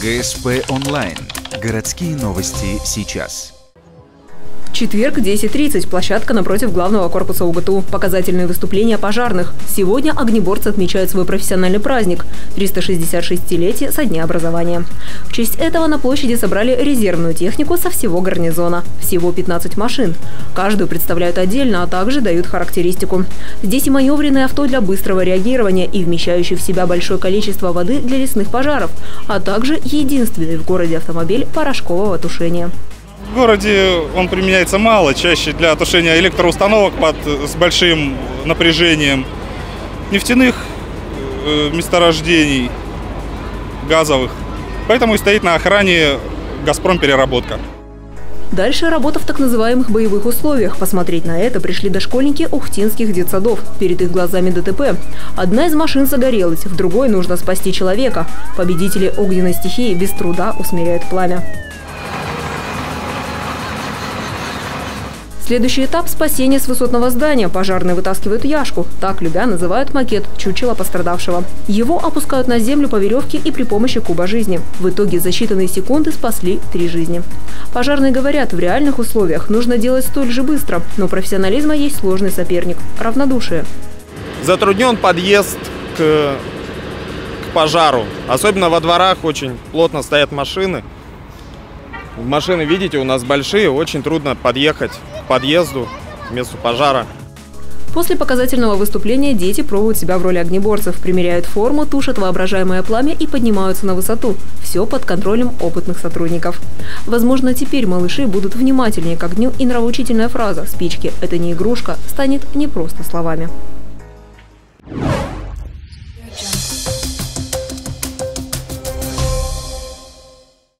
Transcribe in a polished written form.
ГСП онлайн. Городские новости сейчас. Четверг, 10:30. Площадка напротив главного корпуса УГТУ. Показательные выступления пожарных. Сегодня огнеборцы отмечают свой профессиональный праздник – 366-летие со дня образования. В честь этого на площади собрали резервную технику со всего гарнизона. Всего 15 машин. Каждую представляют отдельно, а также дают характеристику. Здесь и маневренное авто для быстрого реагирования, и вмещающий в себя большое количество воды для лесных пожаров, а также единственный в городе автомобиль порошкового тушения. В городе он применяется мало, чаще для тушения электроустановок с большим напряжением, нефтяных месторождений, газовых. Поэтому и стоит на охране «Газпром Переработка». Дальше работа в так называемых боевых условиях. Посмотреть на это пришли дошкольники ухтинских детсадов. Перед их глазами ДТП. Одна из машин загорелась, в другой нужно спасти человека. Победители огненной стихии без труда усмиряют пламя. Следующий этап – спасение с высотного здания. Пожарные вытаскивают яшку. Так любя называют макет чучела пострадавшего. Его опускают на землю по веревке и при помощи куба жизни. В итоге за считанные секунды спасли 3 жизни. Пожарные говорят, в реальных условиях нужно делать столь же быстро. Но у профессионализма есть сложный соперник – равнодушие. Затруднен подъезд к пожару. Особенно во дворах очень плотно стоят машины. Машины, видите, у нас большие, очень трудно подъехать к подъезду, к месту пожара. После показательного выступления дети пробуют себя в роли огнеборцев, примеряют форму, тушат воображаемое пламя и поднимаются на высоту. Все под контролем опытных сотрудников. Возможно, теперь малыши будут внимательнее к огню, и нравоучительная фраза «спички – это не игрушка» станет не просто словами.